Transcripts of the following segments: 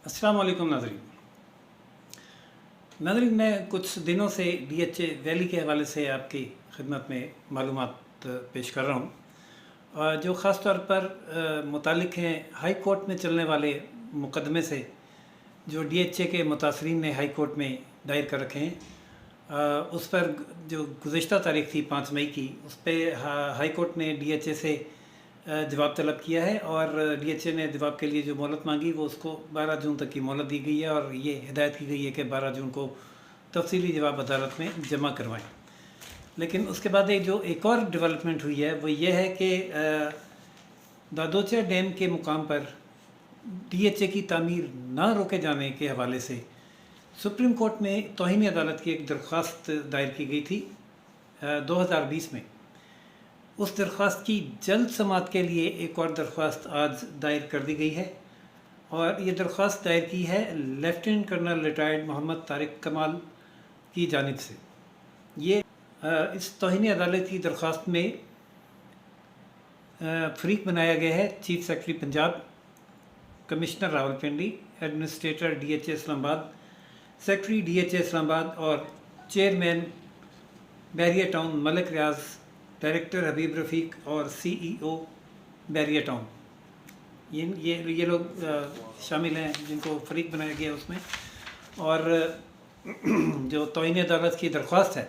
अस्सलाम वालेकुम नाज़रीन। मैं कुछ दिनों से DHA वैली के हवाले से आपकी खिदमत में मालूमात पेश कर रहा हूँ, जो ख़ास तौर पर मुतालिक हैं हाई कोर्ट में चलने वाले मुकदमे से जो DHA के मुतासरीन ने हाई कोर्ट में दायर कर रखे हैं। उस पर जो गुज़िश्ता तारीख़ थी 5 मई की, उस पर हाई कोर्ट ने DHA से जवाब तलब किया है और DHA ने जवाब के लिए जो मोहलत मांगी वो उसको 12 जून तक की मोहलत दी गई है और ये हिदायत की गई है कि 12 जून को तफसीली जवाब अदालत में जमा करवाएं। लेकिन उसके बाद एक और डेवलपमेंट हुई है, वो ये है कि दादोचा डैम के मुकाम पर DHA की तामीर ना रोके जाने के हवाले से सुप्रीम कोर्ट में तौहीन अदालत की एक दरख्वास्त दायर की गई थी 2020 में। उस दरख्वास्त की जल्द समाअत के लिए एक और दरख्वास्त आज दायर कर दी गई है और ये दरख्वास्त दायर की है lieutenant colonel retired Mohammad Tariq Kamal की जानिब से। ये इस तौहीन अदालत की दरख्वास्त में फरीक बनाया गया है chief secretary Punjab, commissioner Rawalpindi, administrator DHA Islamabad, secretary DHA Islamabad और चेयरमैन बैरिया टाउन मलिक रियाज, डायरेक्टर हबीब रफ़ीक और CEO बैरिया टाउन। ये लोग शामिल हैं जिनको फरीक बनाया गया उसमें। और जो तौहीन अदालत की दरख्वास्त है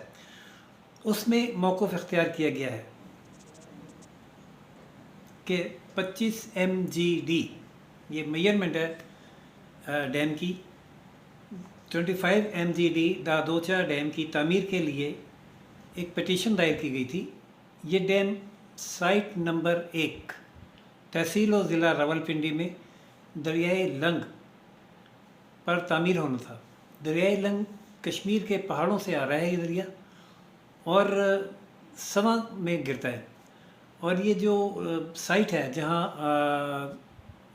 उसमें मौक़िफ़ इख्तियार किया गया है कि 25 MGD ये मेजरमेंट है डैम की। 25 MGD दादोचा डैम की तामीर के लिए एक पटिशन दायर की गई थी। ये डैम साइट नंबर 1 तहसील और ज़िला रावलपिंडी में दरियाए लंग पर तामीर होना था। दरियाए लंग कश्मीर के पहाड़ों से आ रहा है ये दरिया और सवा में गिरता है। और ये जो साइट है जहाँ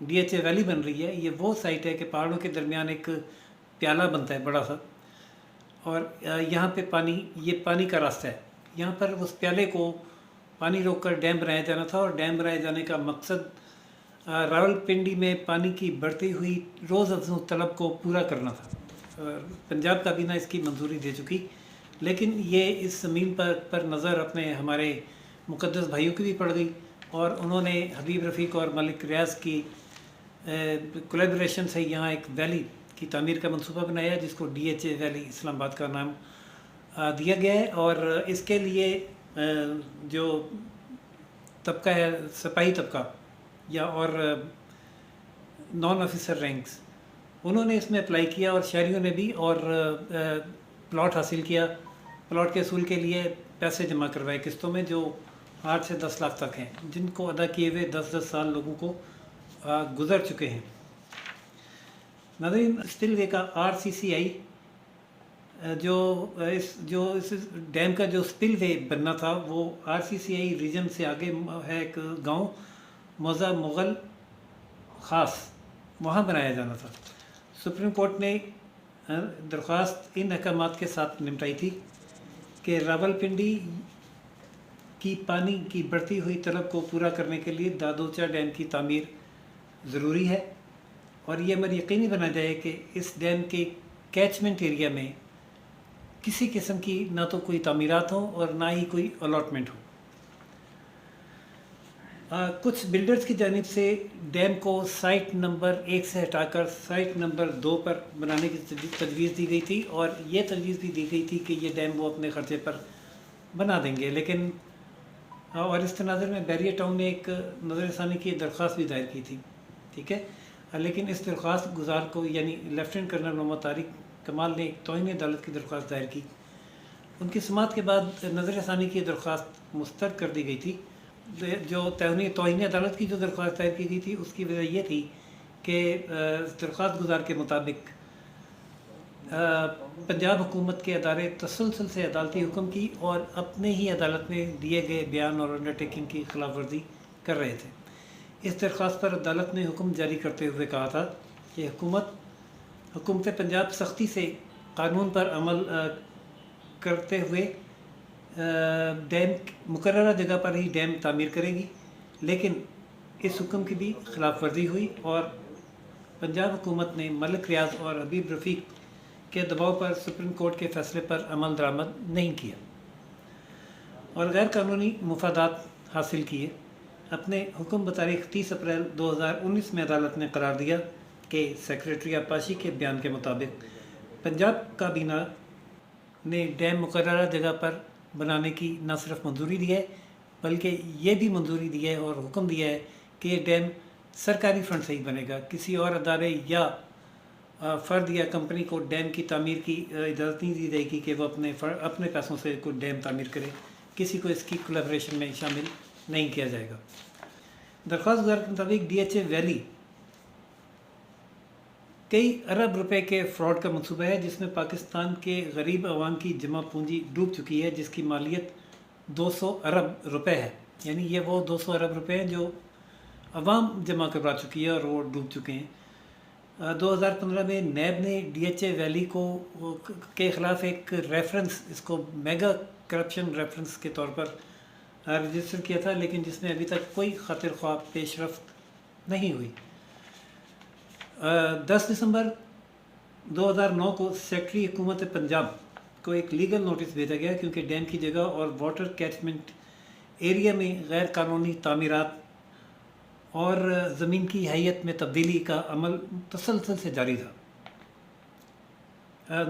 DHA वैली बन रही है, ये वो साइट है कि पहाड़ों के दरमियान एक प्याला बनता है बड़ा सा और यहाँ पे पानी का रास्ता है। यहाँ पर उस प्याले को पानी रोककर डैम बनाया जाना था और डैम बनाए जाने का मकसद रावलपिंडी में पानी की बढ़ती हुई रोज़ अफ़ज़ू तलब को पूरा करना था। पंजाब काबीना इसकी मंजूरी दे चुकी, लेकिन ये इस ज़मीन पर नज़र अपने हमारे मुक़द्दस भाइयों की भी पड़ गई और उन्होंने हबीब रफ़ीक और मलिक रियाज की कोलैबोरेशन से यहाँ एक वैली की तामीर का मंसूबा बनाया जिसको DHA वैली इस्लामाबाद का नाम दिया गया है। और इसके लिए जो तबका है, सिपाही तबका या और नॉन ऑफिसर रैंक्स, उन्होंने इसमें अप्लाई किया और शहरियों ने भी और प्लॉट हासिल किया। प्लॉट के असूल के लिए पैसे जमा करवाए किस्तों में जो 8 से 10 लाख तक हैं, जिनको अदा किए हुए 10-10 साल लोगों को गुज़र चुके हैं। नाज़रीन, स्पिलवे का RCCI जो इस डैम का जो स्पिलवे बनना था वो RCCI रीजन से आगे है एक गांव मौज़ा मुग़ल ख़ास, वहाँ बनाया जाना था। सुप्रीम कोर्ट ने दरख्वास्त इन अहकामात के साथ निपटाई थी कि रावलपिंडी की पानी की बढ़ती हुई तलब को पूरा करने के लिए दादोचा डैम की तामीर ज़रूरी है और ये मर यकीनी बना जाए कि इस डैम के कैचमेंट एरिया में किसी किस्म की ना तो कोई तामीरात हो और ना ही कोई अलॉटमेंट हो। कुछ बिल्डर्स की जानिब से डैम को साइट नंबर 1 से हटाकर साइट नंबर 2 पर बनाने की तजवीज़ दी गई थी और ये तजवीज़ भी दी गई थी कि ये डैम वो अपने ख़र्चे पर बना देंगे। लेकिन और इस तनाज़ुर में बैरिया टाउन ने एक नज़रसानी की दरख्वास्त भी दायर की थी, ठीक है। लेकिन इस दरख्वास्त गुजार को यानी लेफ्टिनेंट कर्नल मोहम्मद तारिक कमाल ने एक तौहीन अदालत की दरख्वास्त दायर की। उनकी समाअत के बाद नज़रसानी की दरख्वास्त मुस्तरद कर दी गई थी। जो तौहीन अदालत की जो दरख्वास्त दायर की गई थी उसकी वजह यह थी कि दरख्वास्त गुजार के मुताबिक पंजाब हुकूमत के अदारे तसलसल से अदालती हुक्म की और अपने ही अदालत में दिए गए बयान और अंडरटेकिंग की खिलाफ वर्जी कर रहे थे। इस दरख्वास्त पर अदालत ने हुक्म जारी करते हुए कहा था कि हुकूमत पंजाब सख्ती से कानून पर अमल करते हुए डैम मुकर्ररा जगह पर ही डैम तामीर करेगी, लेकिन इस हुक्म की भी खिलाफ वर्जी हुई और पंजाब हुकूमत ने मलिक रियाज और हबीब रफ़ीक के दबाव पर सुप्रीम कोर्ट के फैसले पर अमल दरामद नहीं किया और गैर कानूनी मुफादात हासिल किए। अपने हुक्म बतारीख 30 अप्रैल 2019 में अदालत ने करार दिया कि सेक्रेटरी आपाशी के बयान के मुताबिक पंजाब काबीना ने डैम मुकर्ररा जगह पर बनाने की न सिर्फ मंजूरी दी है बल्कि ये भी मंजूरी दी है और हुक्म दिया है कि ये डैम सरकारी फंड से ही बनेगा। किसी और अदारे या फ़र्द या कंपनी को डैम की तामीर की इजाज़त नहीं दी जाएगी कि वो अपने पैसों से कोई डैम तामीर करे। किसी को इसकी कोलैबोरेशन में शामिल नहीं किया जाएगा। दरख्वास्त गुजार के मुताबिक DHA वैली कई अरब रुपए के फ्रॉड का मंसूबा है जिसमें पाकिस्तान के गरीब आवाम की जमा पूंजी डूब चुकी है, जिसकी मालियत 200 अरब रुपए है। यानी ये वो 200 अरब रुपए हैं जो अवाम जमा करवा चुकी है और वो डूब चुके हैं। 2015 में नैब ने DHA वैली के ख़िलाफ़ एक रेफरेंस, इसको मेगा करप्शन रेफरेंस के तौर पर रजिस्टर किया था, लेकिन जिसमें अभी तक कोई खातिर ख्वाह पेशरफ्त नहीं हुई। 10 दिसंबर 2009 को सेक्रेटरी हुकूमत पंजाब को एक लीगल नोटिस भेजा गया क्योंकि डैम की जगह और वाटर कैचमेंट एरिया में गैर कानूनी तामीरात और ज़मीन की हैयत में तब्दीली का अमल तसलसल से जारी था।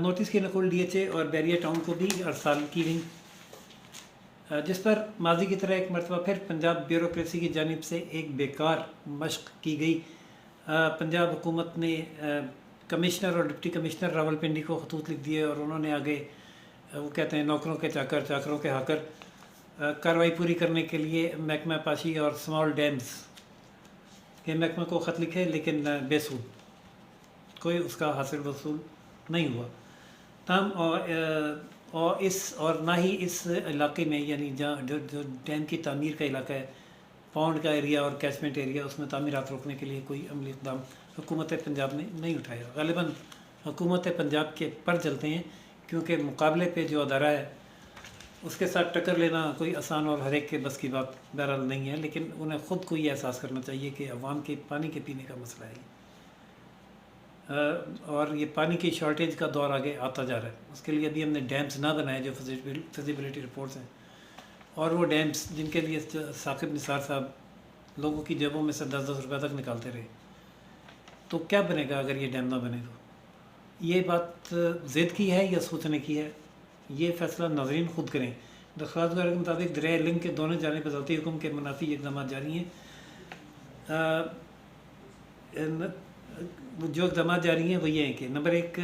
नोटिस की नकुल DHA और बैरिया टाउन को भी अरसाल की गई, जिस पर माजी की तरह एक मरतबा फिर पंजाब ब्यूरोक्रेसी की जानिब से एक बेकार मशक की गई। पंजाब हुकूमत ने कमिश्नर और डिप्टी कमिश्नर रावलपिंडी को खतूत लिख दिए और उन्होंने आगे, वो कहते हैं नौकरों के चाकर चाकरों के हाकर, कार्रवाई पूरी करने के लिए महकमा पाशी और स्मॉल डैम्स के महकमा को ख़त लिखे, लेकिन बेसूद, कोई उसका हासिल वसूल नहीं हुआ। तमाम और ना ही इस इलाके में, यानी जहाँ जो डैम की तामीर का इलाका है, पाउंड का एरिया और कैचमेंट एरिया, उसमें तामीरात रोकने के लिए कोई अमली इक़दाम हुकूमत पंजाब ने नहीं उठाया। ग़ालिबन हुकूमत पंजाब के पर चलते हैं क्योंकि मुकाबले पे जो अदारा है उसके साथ टक्कर लेना कोई आसान और हर एक के बस की बात बहरहाल नहीं है, लेकिन उन्हें ख़ुद को ये एहसास करना चाहिए कि अवाम के पानी के पीने का मसला है और ये पानी की शॉर्टेज का दौर आगे आता जा रहा है। उसके लिए अभी हमने डैम्स ना बनाए जो फिजिबिलिटी रिपोर्ट्स हैं, और वो डैम्स जिनके लिए साकिब निसार साहब लोगों की जेबों में से 10-10 रुपये तक निकालते रहे, तो क्या बनेगा अगर ये डैम ना बने? तो ये बात ज़िद की है या सोचने की है, ये फ़ैसला नाज़रीन खुद करें। दरख्वास्त के मुताबिक दरिया लिंक के दोनों जानिब अदालती हुक्म के मुनाफी इक़दाम जारी हैं। जो इक़दाम जारी हैं वो ये हैं कि नंबर 1,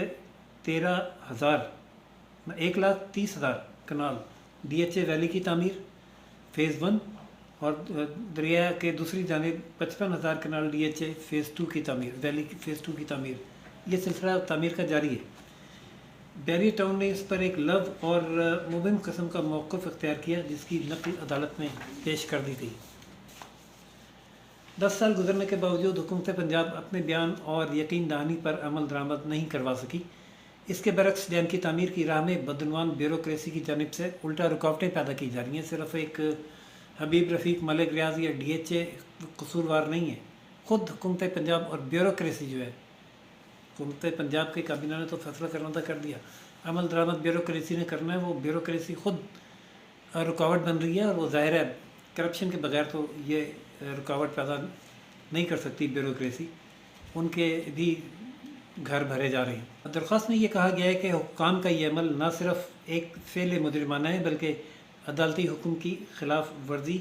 1,30,000 कनाल DHA वैली की तामीर फ़ेज़ 1 और दरिया के दूसरी जानिब 55,000 कनाल DHA फ़ेज़ 2 की तामीर, वैली की फ़ेज़ 2 की तामीर, ये सिलसिला तामीर का जारी है। बैरिया टाउन ने इस पर एक लव और मुबीन किस्म का मौक़िफ़ इख्तियार किया जिसकी नक़ल अदालत में पेश कर दी गई। 10 साल गुजरने के बावजूद हुकूमत पंजाब अपने बयान और यकीन दहानी पर अमल दरामद नहीं करवा सकी। इसके बरक्स डैम की तामीर की राह में बदनवान ब्यूरोक्रेसी की जानिब से उल्टा रुकावटें पैदा की जा रही हैं। सिर्फ एक हबीब रफ़ीक, मलिक रियाज या DHA कसूरवार नहीं है, ख़ुद हुकूमत पंजाब और ब्यूरोक्रेसी जो है, हुकूमत पंजाब के काबीना ने तो फैसला करना था, कर दिया, अमल दरामद ब्यूरोक्रेसी ने करना है। वो ब्यूरोक्रेसी ख़ुद रुकावट बन रही है और वो ज़ाहिर है करप्शन के बगैर तो ये रुकावट पैदा नहीं कर सकती ब्यूरोक्रेसी, उनके भी घर भरे जा रहे हैं। दरख्वास्त में ये कहा गया है कि हुक्काम का ये अमल न सिर्फ एक फ़ेल मुजरिमाना है बल्कि अदालती हुक्म की ख़िलाफ़ वर्जी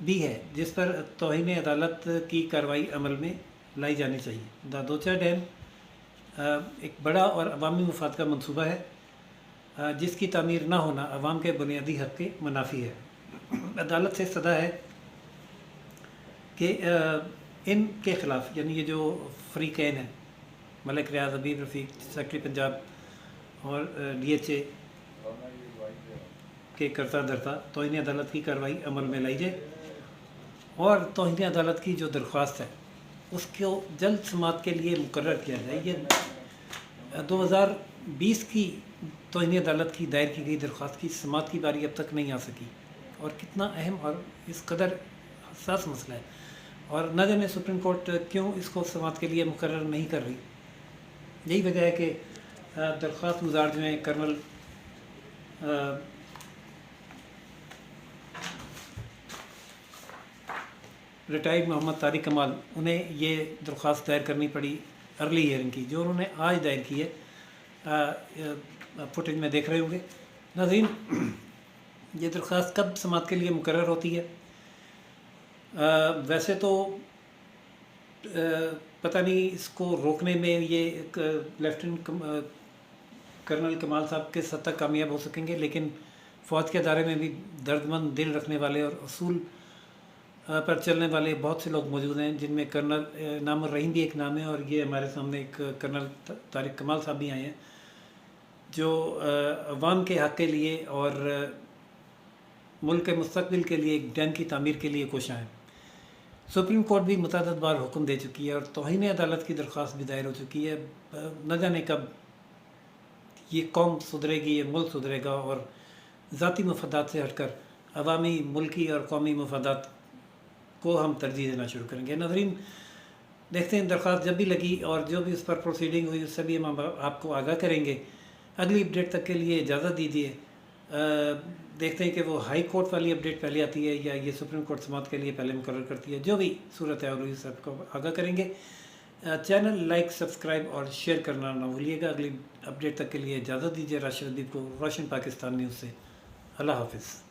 भी है जिस पर तौहीन अदालत की कार्रवाई अमल में लाई जानी चाहिए। दादोचा डैम एक बड़ा और अवामी मुफाद का मनसूबा है जिसकी तामीर ना होना अवाम के बुनियादी हक़ के मुनाफी है। अदालत से सदा है कि इनके ख़िलाफ़, यानी ये जो फ़रीक़ैन हैं, मलिक रियाज, हबीब रफ़ीक, सेक्रेटरी पंजाब और DHA के करता धरता, तौहीन अदालत की कार्रवाई अमल में लाई जाए और तौहीन अदालत की जो दरख्वास्त है उसको जल्द समाअत के लिए मुकर्रर किया जाए। ये 2020 की तौहीन अदालत की दायर की गई दरख्वास्त की समाअत की बारी अब तक नहीं आ सकी, और कितना अहम और इस कदर हसास मसला है। اور نہ جانے سپریم کورٹ کیوں اس کو سماعت کے لیے مقرر نہیں کر رہی. یہی وجہ ہے کہ درخواست گزار جو ہیں کرنل ریٹائرڈ محمد طارق کمال، انہیں یہ درخواست دائر کرنی پڑی ارلی ہیئرنگ کی، جو انہوں نے آج دائر کی ہے. فوٹیج میں دیکھ رہے ہوں گے ناظرین. یہ درخواست کب سماعت کے لیے مقرر ہوتی ہے؟ ویسے تو پتہ نہیں اس کو روکنے میں یہ لیفٹیننٹ کرنل کمال صاحب کس حد تک کامیاب ہو سکیں گے، لیکن فوج کے ادارے میں بھی درد مند دل رکھنے والے اور اصول پر چلنے والے بہت سے لوگ موجود ہیں، جن میں کرنل نام الرحیم بھی ایک نام ہے، اور یہ ہمارے سامنے ایک کرنل طارق کمال صاحب بھی آئے ہیں جو عوام کے حق کے لیے اور ملک کے مستقبل کے لیے ایک ڈیم کی تعمیر کے لیے کوشاں ہیں. سپریم کورٹ بھی متعدد بار حکم دے چکی ہے اور توہین عدالت کی درخواست بھی دائر ہو چکی ہے. نہ جانے کب یہ قوم سدھرے گی، یہ ملک سدھرے گا اور ذاتی مفادات سے ہٹ کر عوامی، ملکی اور قومی مفادات کو ہم ترجیح دینا شروع کریں گے. ناظرین دیکھتے ہیں درخواست جب بھی لگی اور جو بھی اس پر پروسیڈنگ ہوئی اس سے بھی ہم آپ کو آگاہ کریں گے. اگلی اپڈیٹ تک کے لیے اجازت دیجیے. دیکھتے ہیں کہ وہ ہائی کورٹ والی اپڈیٹ پہلے آتی ہے یا یہ سپریم کورٹ سماعت کے لیے پہلے مقرر کرتی ہے. جو بھی صورت ہے اور اس سب کو آگاہ کریں گے. چینل لائک، سبسکرائب اور شیئر کرنا نہ بھولیے گا. اگلی اپڈیٹ تک کے لیے اجازت دیجیے. راشد ادیب کو، روشن پاکستان نیوز سے اللہ حافظ.